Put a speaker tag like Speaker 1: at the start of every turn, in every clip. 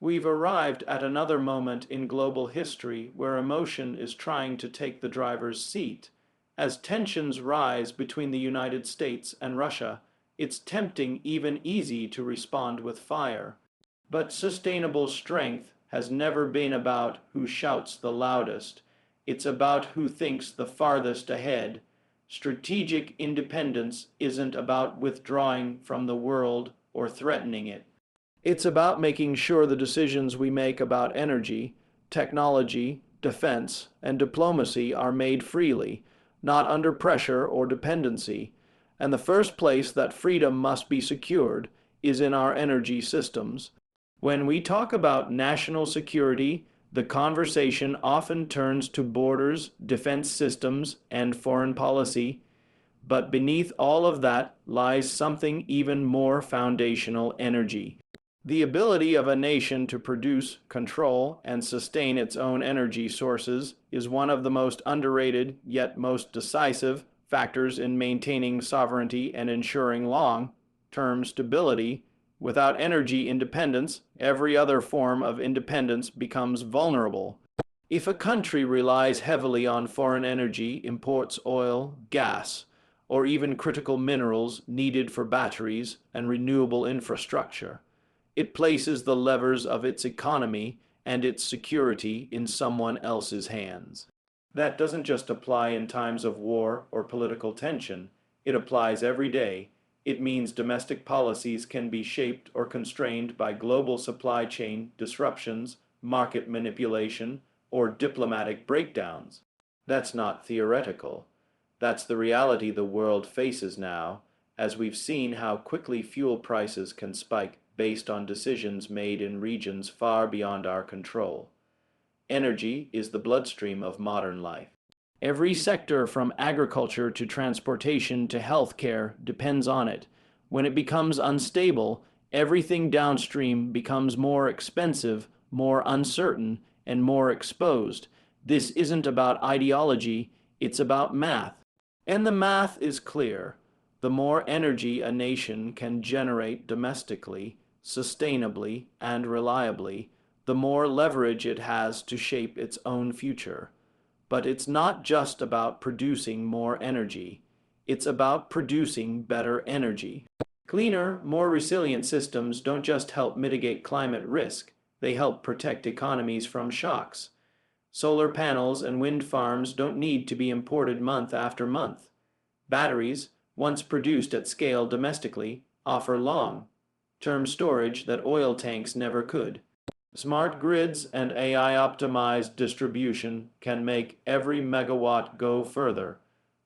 Speaker 1: We've arrived at another moment in global history where emotion is trying to take the driver's seat. As tensions rise between the United States and Russia, it's tempting, even easy, to respond with fire. But sustainable strength has never been about who shouts the loudest. It's about who thinks the farthest ahead. Strategic independence isn't about withdrawing from the world or threatening it. It's about making sure the decisions we make about energy, technology, defense, and diplomacy are made freely, not under pressure or dependency. And the first place that freedom must be secured is in our energy systems. When we talk about national security, the conversation often turns to borders, defense systems, and foreign policy. But beneath all of that lies something even more foundational: energy. The ability of a nation to produce, control, and sustain its own energy sources is one of the most underrated, yet most decisive, factors in maintaining sovereignty and ensuring long-term stability. Without energy independence, every other form of independence becomes vulnerable. If a country relies heavily on foreign energy, imports oil, gas, or even critical minerals needed for batteries and renewable infrastructure, it places the levers of its economy and its security in someone else's hands. That doesn't just apply in times of war or political tension. It applies every day. It means domestic policies can be shaped or constrained by global supply chain disruptions, market manipulation, or diplomatic breakdowns. That's not theoretical. That's the reality the world faces now, as we've seen how quickly fuel prices can spike based on decisions made in regions far beyond our control. Energy is the bloodstream of modern life. Every sector from agriculture to transportation to healthcare depends on it. When it becomes unstable, everything downstream becomes more expensive, more uncertain, and more exposed. This isn't about ideology, it's about math. And the math is clear. The more energy a nation can generate domestically, sustainably, and reliably, the more leverage it has to shape its own future. But it's not just about producing more energy. It's about producing better energy. Cleaner, more resilient systems don't just help mitigate climate risk, they help protect economies from shocks. Solar panels and wind farms don't need to be imported month after month. Batteries, once produced at scale domestically, offer long-term storage that oil tanks never could. Smart grids and AI-optimized distribution can make every megawatt go further,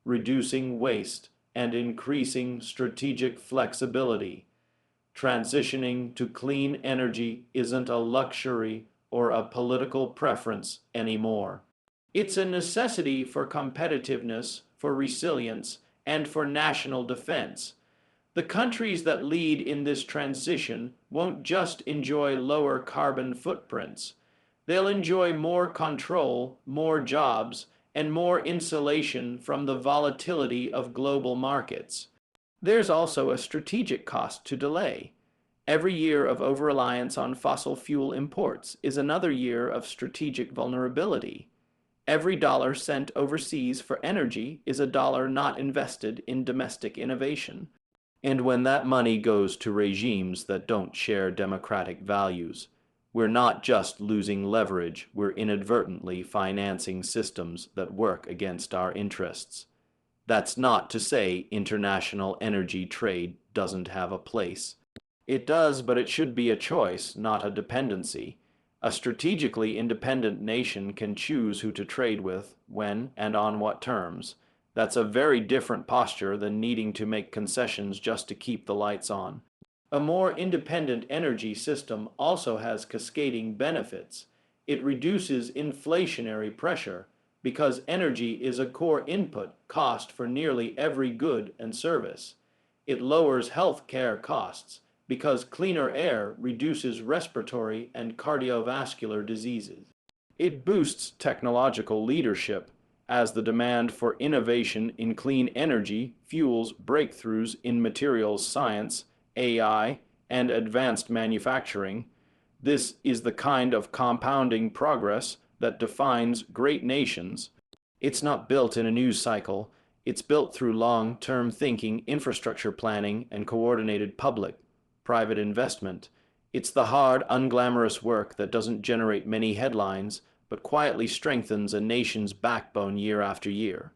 Speaker 1: reducing waste and increasing strategic flexibility. Transitioning to clean energy isn't a luxury or a political preference anymore. It's a necessity for competitiveness, for resilience, and for national defense. The countries that lead in this transition won't just enjoy lower carbon footprints. They'll enjoy more control, more jobs, and more insulation from the volatility of global markets. There's also a strategic cost to delay. Every year of over-reliance on fossil fuel imports is another year of strategic vulnerability. Every dollar sent overseas for energy is a dollar not invested in domestic innovation. And when that money goes to regimes that don't share democratic values, we're not just losing leverage, we're inadvertently financing systems that work against our interests. That's not to say international energy trade doesn't have a place. It does, but it should be a choice, not a dependency. A strategically independent nation can choose who to trade with, when, and on what terms. That's a very different posture than needing to make concessions just to keep the lights on. A more independent energy system also has cascading benefits. It reduces inflationary pressure because energy is a core input cost for nearly every good and service. It lowers health care costs because cleaner air reduces respiratory and cardiovascular diseases. It boosts technological leadership as the demand for innovation in clean energy fuels breakthroughs in materials science, AI, and advanced manufacturing. This is the kind of compounding progress that defines great nations. It's not built in a news cycle. It's built through long-term thinking, infrastructure planning, and coordinated public-private investment. It's the hard, unglamorous work that doesn't generate many headlines, but quietly strengthens a nation's backbone year after year.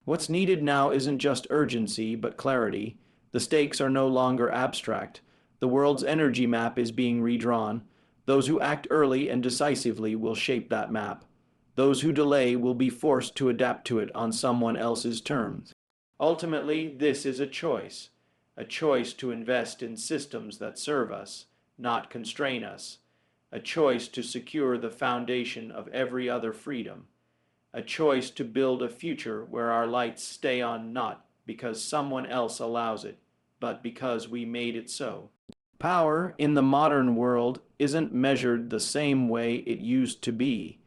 Speaker 1: What's needed now isn't just urgency, but clarity. The stakes are no longer abstract. The world's energy map is being redrawn. Those who act early and decisively will shape that map. Those who delay will be forced to adapt to it on someone else's terms. Ultimately, this is a choice to invest in systems that serve us, not constrain us, a choice to secure the foundation of every other freedom, a choice to build a future where our lights stay on not because someone else allows it, but because we made it so. Power in the modern world isn't measured the same way it used to be.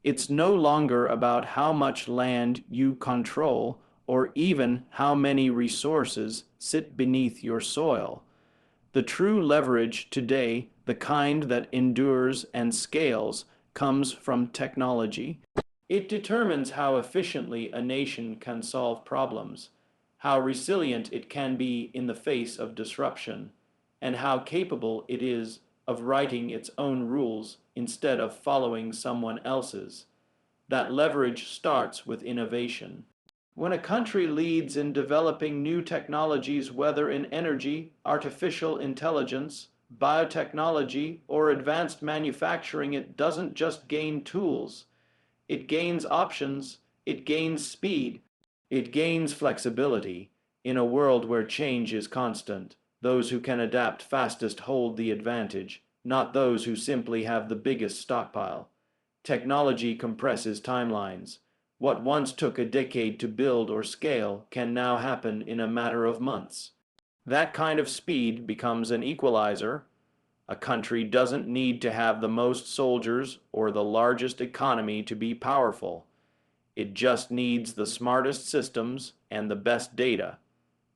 Speaker 1: It's no longer about how much land you control or even how many resources sit beneath your soil. The true leverage today, the kind that endures and scales, comes from technology. It determines how efficiently a nation can solve problems, how resilient it can be in the face of disruption, and how capable it is of writing its own rules instead of following someone else's. That leverage starts with innovation. When a country leads in developing new technologies, whether in energy, artificial intelligence, biotechnology, or advanced manufacturing, it doesn't just gain tools. It gains options, it gains speed, it gains flexibility. In a world where change is constant, those who can adapt fastest hold the advantage, not those who simply have the biggest stockpile. Technology compresses timelines. What once took a decade to build or scale can now happen in a matter of months. That kind of speed becomes an equalizer. A country doesn't need to have the most soldiers or the largest economy to be powerful. It just needs the smartest systems and the best data.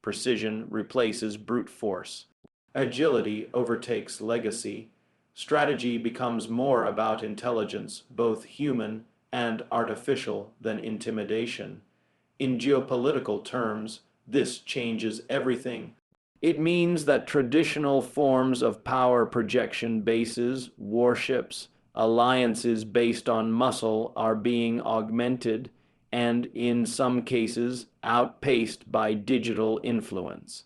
Speaker 1: Precision replaces brute force. Agility overtakes legacy. Strategy becomes more about intelligence, both human and artificial, than intimidation. In geopolitical terms, this changes everything. It means that traditional forms of power projection bases, warships, alliances based on muscle are being augmented and, in some cases, outpaced by digital influence.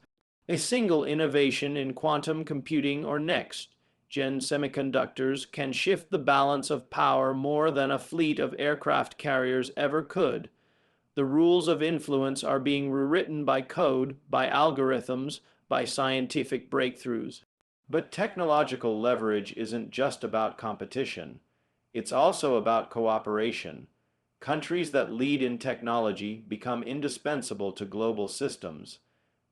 Speaker 1: A single innovation in quantum computing or next-gen semiconductors can shift the balance of power more than a fleet of aircraft carriers ever could. The rules of influence are being rewritten by code, by algorithms, by scientific breakthroughs. But technological leverage isn't just about competition. It's also about cooperation. Countries that lead in technology become indispensable to global systems.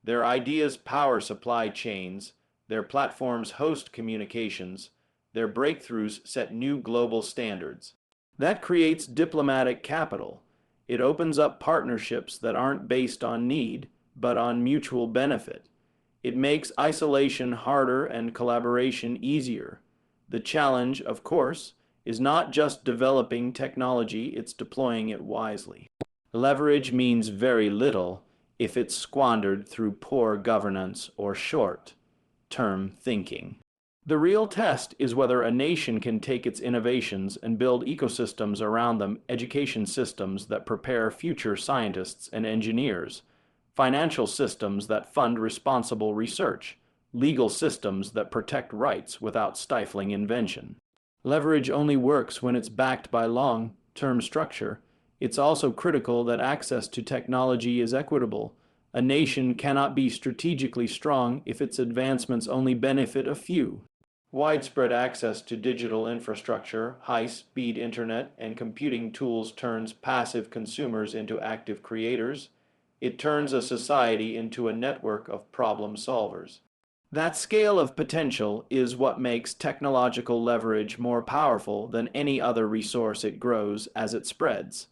Speaker 1: Their ideas power supply chains, their platforms host communications, their breakthroughs set new global standards. That creates diplomatic capital. It opens up partnerships that aren't based on need, but on mutual benefit. It makes isolation harder and collaboration easier. The challenge, of course, is not just developing technology, it's deploying it wisely. Leverage means very little if it's squandered through poor governance or short-term thinking. The real test is whether a nation can take its innovations and build ecosystems around them, education systems that prepare future scientists and engineers, financial systems that fund responsible research, legal systems that protect rights without stifling invention. Leverage only works when it's backed by long-term structure. It's also critical that access to technology is equitable. A nation cannot be strategically strong if its advancements only benefit a few. Widespread access to digital infrastructure, high-speed internet, and computing tools turns passive consumers into active creators. It turns a society into a network of problem solvers. That scale of potential is what makes technological leverage more powerful than any other resource. It grows as it spreads.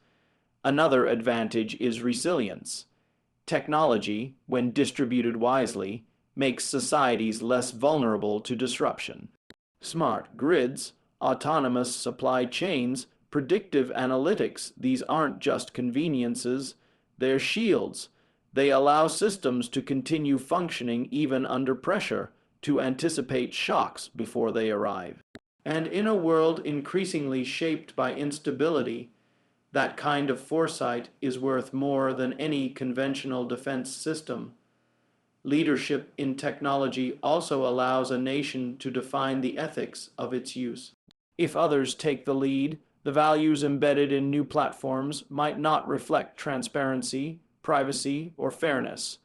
Speaker 1: Another advantage is resilience. Technology, when distributed wisely, makes societies less vulnerable to disruption. Smart grids, autonomous supply chains, predictive analytics, these aren't just conveniences, they're shields. They allow systems to continue functioning even under pressure, to anticipate shocks before they arrive. And in a world increasingly shaped by instability, that kind of foresight is worth more than any conventional defense system. Leadership in technology also allows a nation to define the ethics of its use. If others take the lead, the values embedded in new platforms might not reflect transparency, privacy, or fairness.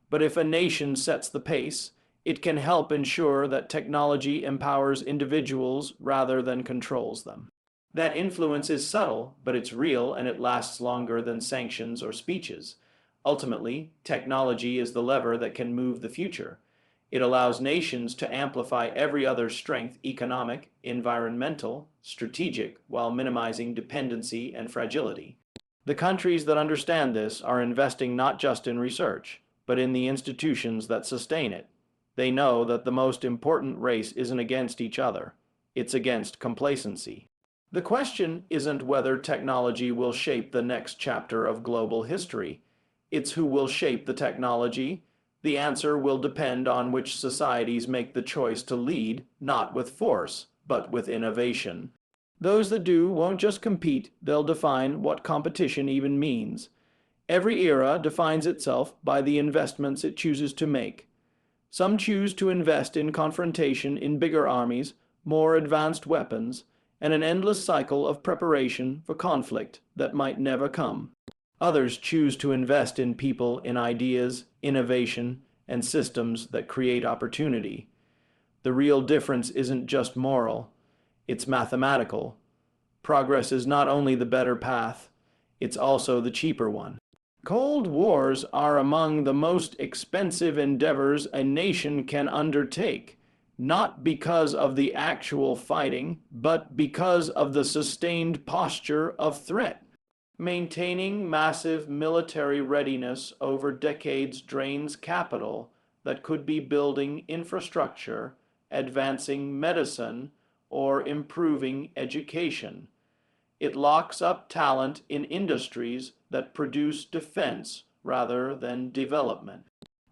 Speaker 1: But if a nation sets the pace, it can help ensure that technology empowers individuals rather than controls them. That influence is subtle, but it's real and it lasts longer than sanctions or speeches. Ultimately, technology is the lever that can move the future. It allows nations to amplify every other strength, economic, environmental, strategic, while minimizing dependency and fragility. The countries that understand this are investing not just in research, but in the institutions that sustain it. They know that the most important race isn't against each other, it's against complacency. The question isn't whether technology will shape the next chapter of global history. It's who will shape the technology. The answer will depend on which societies make the choice to lead, not with force, but with innovation. Those that do won't just compete, they'll define what competition even means. Every era defines itself by the investments it chooses to make. Some choose to invest in confrontation in bigger armies, more advanced weapons, and an endless cycle of preparation for conflict that might never come. Others choose to invest in people, in ideas, innovation, and systems that create opportunity. The real difference isn't just moral, it's mathematical. Progress is not only the better path, it's also the cheaper one. Cold wars are among the most expensive endeavors a nation can undertake, not because of the actual fighting, but because of the sustained posture of threat. Maintaining massive military readiness over decades drains capital that could be building infrastructure, advancing medicine, or improving education. It locks up talent in industries that produce defense rather than development.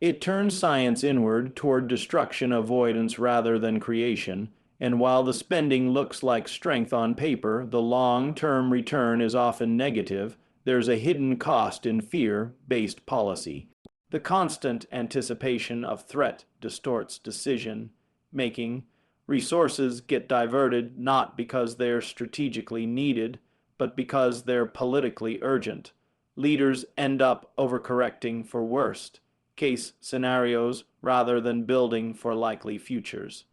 Speaker 1: It turns science inward toward destruction avoidance rather than creation, and while the spending looks like strength on paper, the long-term return is often negative. There's a hidden cost in fear-based policy. The constant anticipation of threat distorts decision-making. Resources get diverted not because they're strategically needed, but because they're politically urgent. Leaders end up overcorrecting for worst-case scenarios rather than building for likely futures.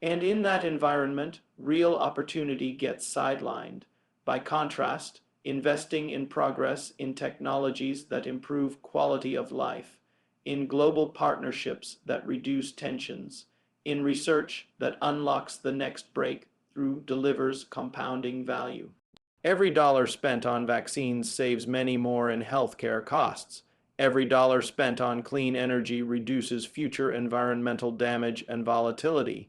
Speaker 1: And in that environment, real opportunity gets sidelined. By contrast, investing in progress in technologies that improve quality of life, in global partnerships that reduce tensions, in research that unlocks the next breakthrough delivers compounding value. Every dollar spent on vaccines saves many more in healthcare costs. Every dollar spent on clean energy reduces future environmental damage and volatility.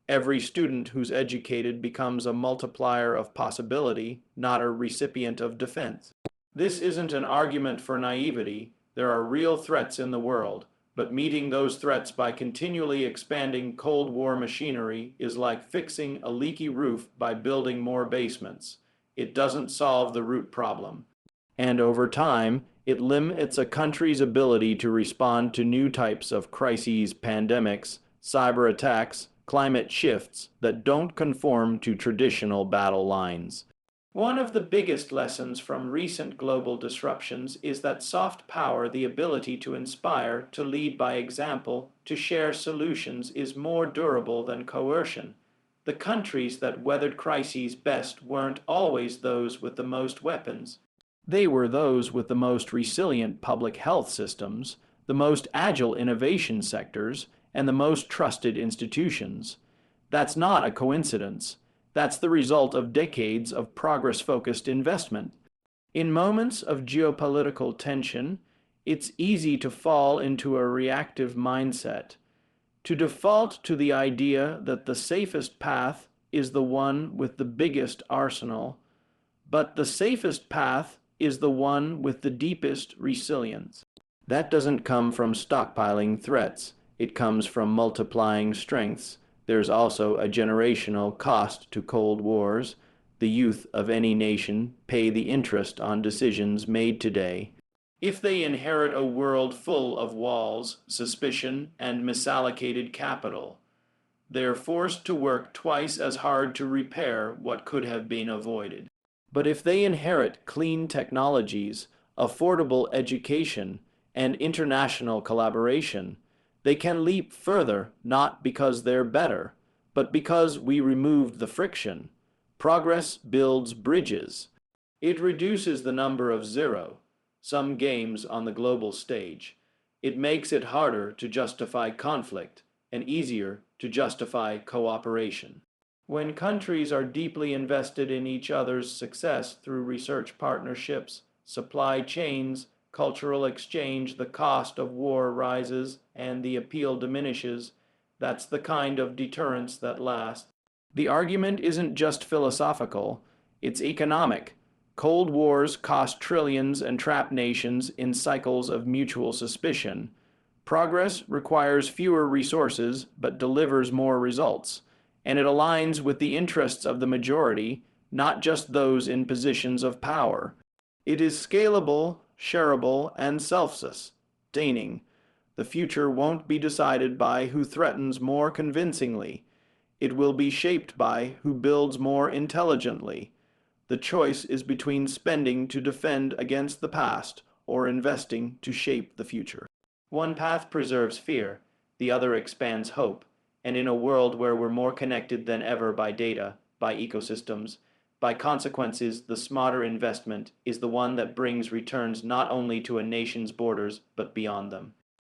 Speaker 1: Every student who's educated becomes a multiplier of possibility, not a recipient of defense. This isn't an argument for naivety. There are real threats in the world, but meeting those threats by continually expanding Cold War machinery is like fixing a leaky roof by building more basements. It doesn't solve the root problem. And over time, it limits a country's ability to respond to new types of crises, pandemics, cyber attacks, climate shifts that don't conform to traditional battle lines. One of the biggest lessons from recent global disruptions is that soft power, the ability to inspire, to lead by example, to share solutions, is more durable than coercion. The countries that weathered crises best weren't always those with the most weapons. They were those with the most resilient public health systems, the most agile innovation sectors, and the most trusted institutions. That's not a coincidence. That's the result of decades of progress-focused investment. In moments of geopolitical tension, it's easy to fall into a reactive mindset, to default to the idea that the safest path is the one with the biggest arsenal, but the safest path is the one with the deepest resilience. That doesn't come from stockpiling threats. It comes from multiplying strengths. There's also a generational cost to cold wars. The youth of any nation pay the interest on decisions made today. If they inherit a world full of walls, suspicion, and misallocated capital, they're forced to work twice as hard to repair what could have been avoided. But if they inherit clean technologies, affordable education, and international collaboration, they can leap further not because they're better, but because we removed the friction. Progress builds bridges. It reduces the number of zero-sum games on the global stage. It makes it harder to justify conflict and easier to justify cooperation. When countries are deeply invested in each other's success through research partnerships, supply chains, cultural exchange, the cost of war rises and the appeal diminishes. That's the kind of deterrence that lasts. The argument isn't just philosophical, it's economic. Cold wars cost trillions and trap nations in cycles of mutual suspicion. Progress requires fewer resources but delivers more results, and it aligns with the interests of the majority, not just those in positions of power. It is scalable, shareable, and self-sustaining. The future won't be decided by who threatens more convincingly. It will be shaped by who builds more intelligently. The choice is between spending to defend against the past or investing to shape the future. One path preserves fear, the other expands hope, and in a world where we're more connected than ever by data, by ecosystems, by consequences, the smarter investment is the one that brings returns not only to a nation's borders, but beyond them.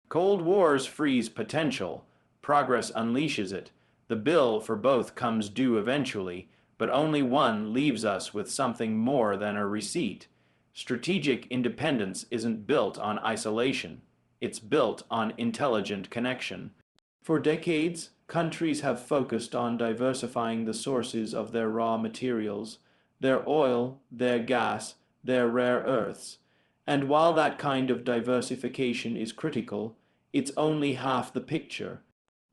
Speaker 1: Cold wars freeze potential. Progress unleashes it. The bill for both comes due eventually, but only one leaves us with something more than a receipt. Strategic independence isn't built on isolation. It's built on intelligent connection. For decades, countries have focused on diversifying the sources of their raw materials, their oil, their gas, their rare earths. And while that kind of diversification is critical, it's only half the picture.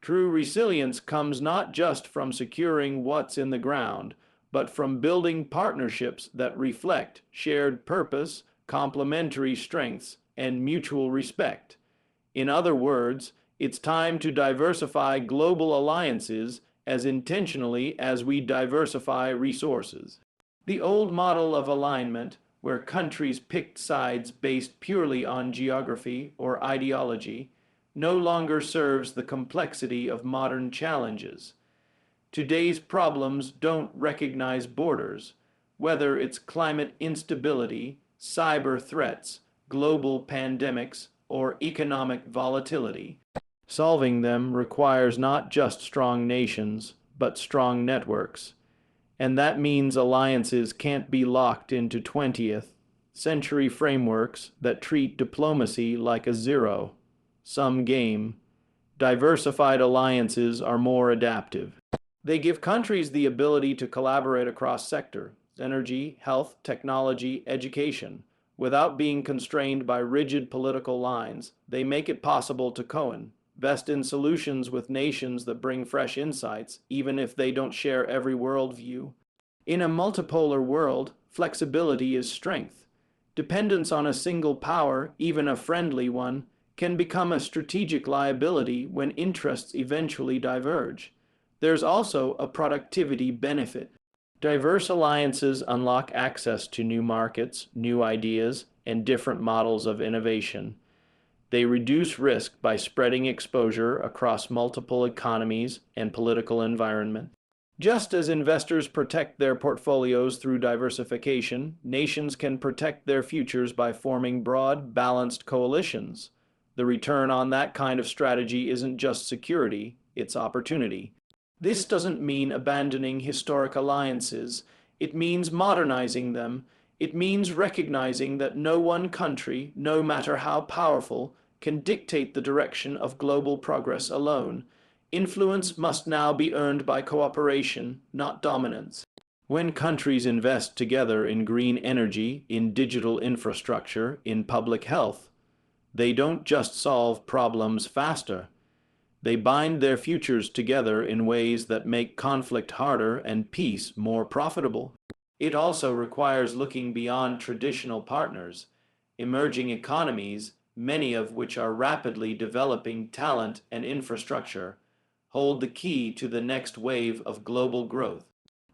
Speaker 1: True resilience comes not just from securing what's in the ground, but from building partnerships that reflect shared purpose, complementary strengths, and mutual respect. In other words, it's time to diversify global alliances as intentionally as we diversify resources. The old model of alignment, where countries picked sides based purely on geography or ideology, no longer serves the complexity of modern challenges. Today's problems don't recognize borders, whether it's climate instability, cyber threats, global pandemics, or economic volatility. Solving them requires not just strong nations, but strong networks. And that means alliances can't be locked into 20th century frameworks that treat diplomacy like a zero-sum game. Diversified alliances are more adaptive. They give countries the ability to collaborate across sectors, energy, health, technology, education. Without being constrained by rigid political lines, they make it possible to co-invest in solutions with nations that bring fresh insights, even if they don't share every worldview. In a multipolar world, flexibility is strength. Dependence on a single power, even a friendly one, can become a strategic liability when interests eventually diverge. There's also a productivity benefit. Diverse alliances unlock access to new markets, new ideas, and different models of innovation. They reduce risk by spreading exposure across multiple economies and political environments. Just as investors protect their portfolios through diversification, nations can protect their futures by forming broad, balanced coalitions. The return on that kind of strategy isn't just security, it's opportunity. This doesn't mean abandoning historic alliances. It means modernizing them. It means recognizing that no one country, no matter how powerful, can dictate the direction of global progress alone. Influence must now be earned by cooperation, not dominance. When countries invest together in green energy, in digital infrastructure, in public health, they don't just solve problems faster. They bind their futures together in ways that make conflict harder and peace more profitable. It also requires looking beyond traditional partners. Emerging economies, many of which are rapidly developing talent and infrastructure, hold the key to the next wave of global growth.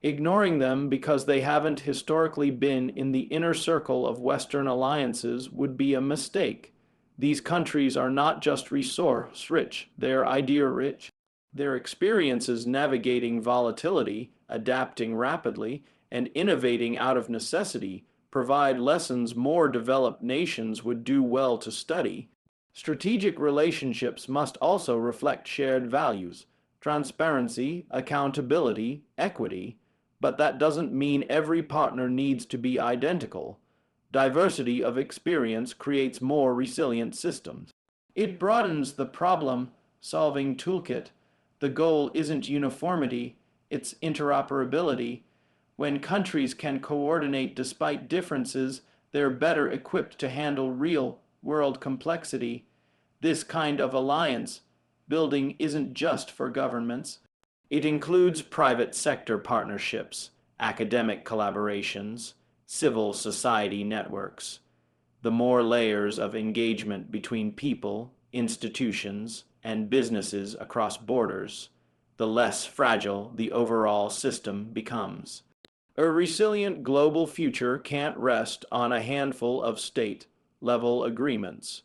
Speaker 1: Ignoring them because they haven't historically been in the inner circle of Western alliances would be a mistake. These countries are not just resource-rich, they're idea-rich. Their experiences navigating volatility, adapting rapidly, and innovating out of necessity provide lessons more developed nations would do well to study. Strategic relationships must also reflect shared values, transparency, accountability, equity, but that doesn't mean every partner needs to be identical. Diversity of experience creates more resilient systems. It broadens the problem-solving toolkit. The goal isn't uniformity, it's interoperability. When countries can coordinate despite differences, they're better equipped to handle real-world complexity. This kind of alliance building isn't just for governments. It includes private sector partnerships, academic collaborations, civil society networks. The more layers of engagement between people, institutions, and businesses across borders, the less fragile the overall system becomes. A resilient global future can't rest on a handful of state-level agreements.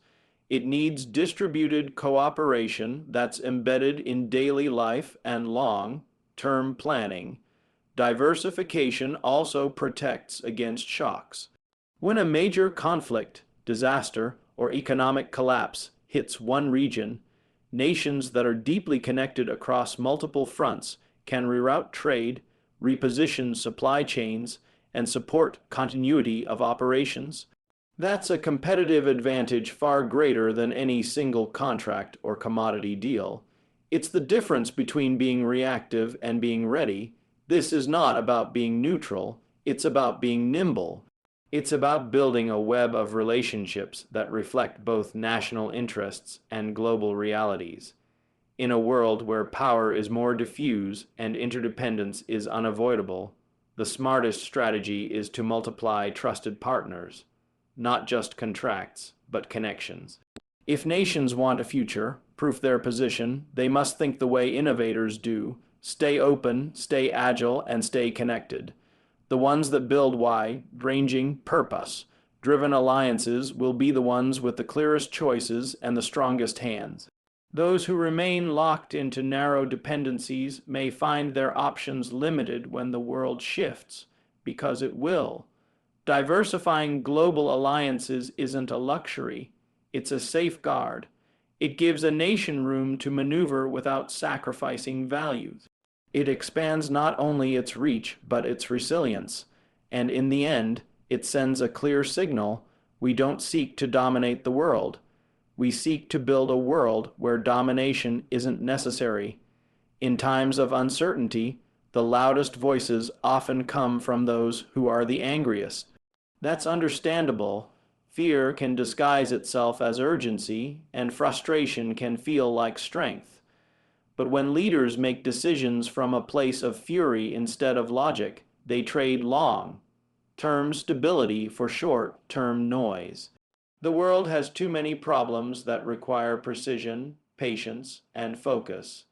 Speaker 1: It needs distributed cooperation that's embedded in daily life and long-term planning. Diversification also protects against shocks. When a major conflict, disaster, or economic collapse hits one region, nations that are deeply connected across multiple fronts can reroute trade, reposition supply chains, and support continuity of operations. That's a competitive advantage far greater than any single contract or commodity deal. It's the difference between being reactive and being ready. This is not about being neutral, it's about being nimble. It's about building a web of relationships that reflect both national interests and global realities. In a world where power is more diffuse and interdependence is unavoidable, the smartest strategy is to multiply trusted partners, not just contracts, but connections. If nations want a future, proof their position, they must think the way innovators do: stay open, stay agile, and stay connected. The ones that build wide-ranging, purpose-driven alliances will be the ones with the clearest choices and the strongest hands. Those who remain locked into narrow dependencies may find their options limited when the world shifts, because it will. Diversifying global alliances isn't a luxury, it's a safeguard. It gives a nation room to maneuver without sacrificing values. It expands not only its reach, but its resilience. And in the end, it sends a clear signal: we don't seek to dominate the world. We seek to build a world where domination isn't necessary. In times of uncertainty, the loudest voices often come from those who are the angriest. That's understandable. Fear can disguise itself as urgency, and frustration can feel like strength. But when leaders make decisions from a place of fury instead of logic, they trade long-term stability for short-term noise. The world has too many problems that require precision, patience, and focus.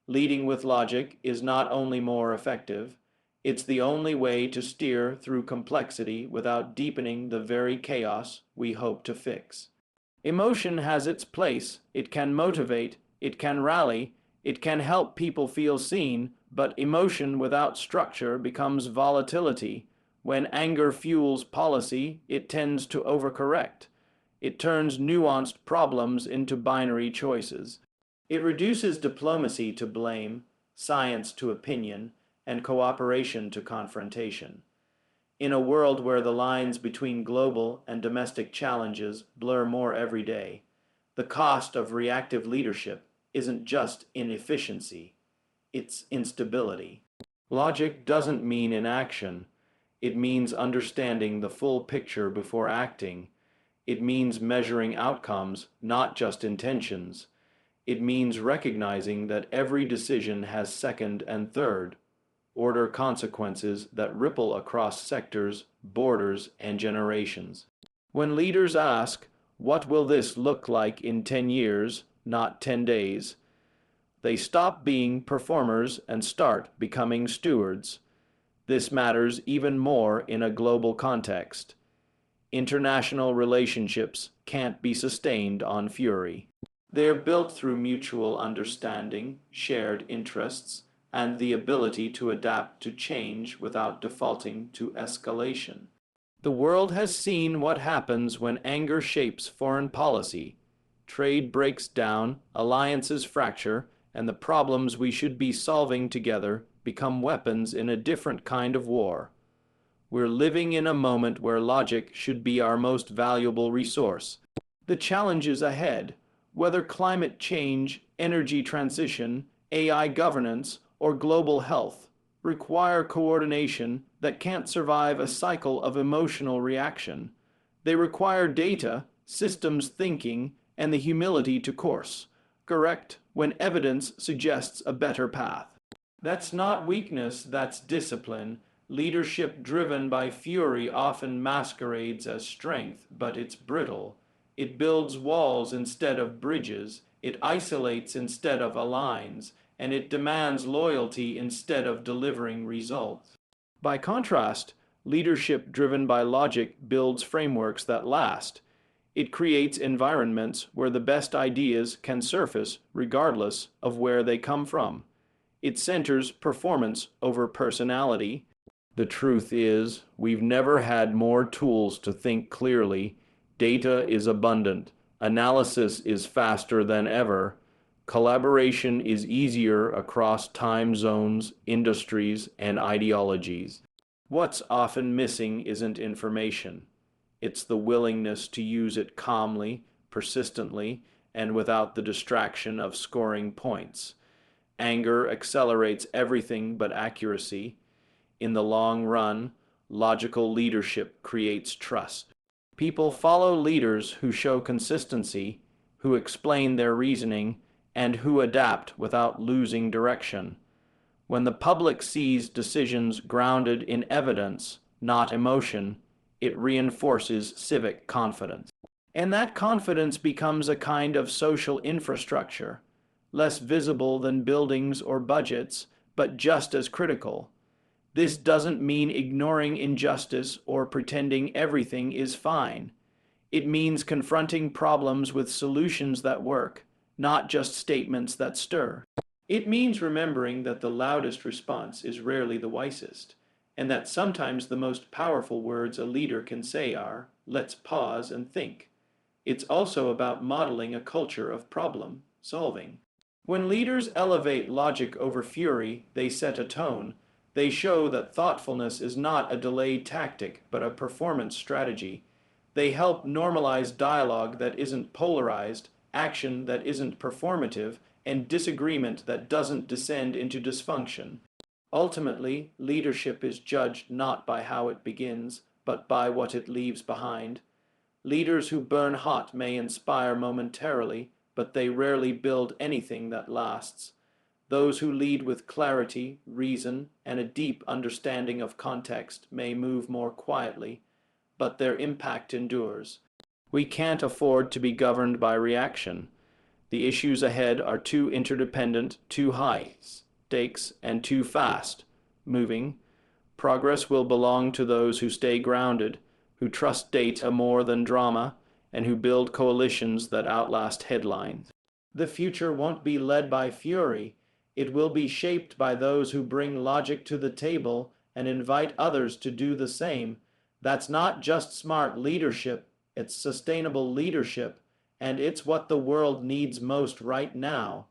Speaker 1: Leading with logic is not only more effective, it's the only way to steer through complexity without deepening the very chaos we hope to fix. Emotion has its place. It can motivate, it can rally, it can help people feel seen, but emotion without structure becomes volatility. When anger fuels policy, it tends to overcorrect. It turns nuanced problems into binary choices. It reduces diplomacy to blame, science to opinion, and cooperation to confrontation. In a world where the lines between global and domestic challenges blur more every day, the cost of reactive leadership isn't just inefficiency, it's instability. Logic doesn't mean inaction. It means understanding the full picture before acting. It means measuring outcomes, not just intentions. It means recognizing that every decision has second and third order consequences that ripple across sectors, borders, and generations. When leaders ask, "What will this look like in 10 years, not 10 days?" they stop being performers and start becoming stewards. This matters even more in a global context. International relationships can't be sustained on fury. They're built through mutual understanding, shared interests, and the ability to adapt to change without defaulting to escalation. The world has seen what happens when anger shapes foreign policy. Trade breaks down, alliances fracture, and the problems we should be solving together become weapons in a different kind of war. We're living in a moment where logic should be our most valuable resource. The challenges ahead, whether climate change, energy transition, AI governance, or global health, require coordination that can't survive a cycle of emotional reaction. They require data, systems thinking, and the humility to correct when evidence suggests a better path. That's not weakness, that's discipline. Leadership driven by fury often masquerades as strength, but it's brittle. It builds walls instead of bridges, it isolates instead of aligns, and it demands loyalty instead of delivering results. By contrast, leadership driven by logic builds frameworks that last. It creates environments where the best ideas can surface regardless of where they come from. It centers performance over personality. The truth is, we've never had more tools to think clearly. Data is abundant. Analysis is faster than ever. Collaboration is easier across time zones, industries, and ideologies. What's often missing isn't information. It's the willingness to use it calmly, persistently, and without the distraction of scoring points. Anger accelerates everything but accuracy. In the long run, logical leadership creates trust. People follow leaders who show consistency, who explain their reasoning, and who adapt without losing direction. When the public sees decisions grounded in evidence, not emotion, it reinforces civic confidence. And that confidence becomes a kind of social infrastructure, less visible than buildings or budgets, but just as critical. This doesn't mean ignoring injustice or pretending everything is fine. It means confronting problems with solutions that work, not just statements that stir. It means remembering that the loudest response is rarely the wisest, and that sometimes the most powerful words a leader can say are, "Let's pause and think." It's also about modeling a culture of problem solving. When leaders elevate logic over fury, they set a tone. They show that thoughtfulness is not a delayed tactic, but a performance strategy. They help normalize dialogue that isn't polarized, action that isn't performative, and disagreement that doesn't descend into dysfunction. Ultimately, leadership is judged not by how it begins, but by what it leaves behind. Leaders who burn hot may inspire momentarily, but they rarely build anything that lasts. Those who lead with clarity, reason, and a deep understanding of context may move more quietly, but their impact endures. We can't afford to be governed by reaction. The issues ahead are too interdependent, too high stakes, and too fast moving. Progress will belong to those who stay grounded, who trust data more than drama, and who build coalitions that outlast headlines. The future won't be led by fury. It will be shaped by those who bring logic to the table and invite others to do the same. That's not just smart leadership, it's sustainable leadership, and it's what the world needs most right now.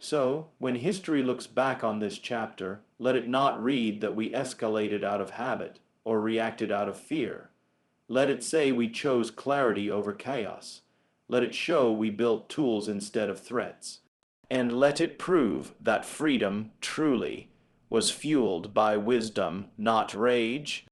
Speaker 1: So, when history looks back on this chapter, let it not read that we escalated out of habit or reacted out of fear. Let it say we chose clarity over chaos. Let it show we built tools instead of threats. and let it prove that freedom truly was fueled by wisdom, not rage,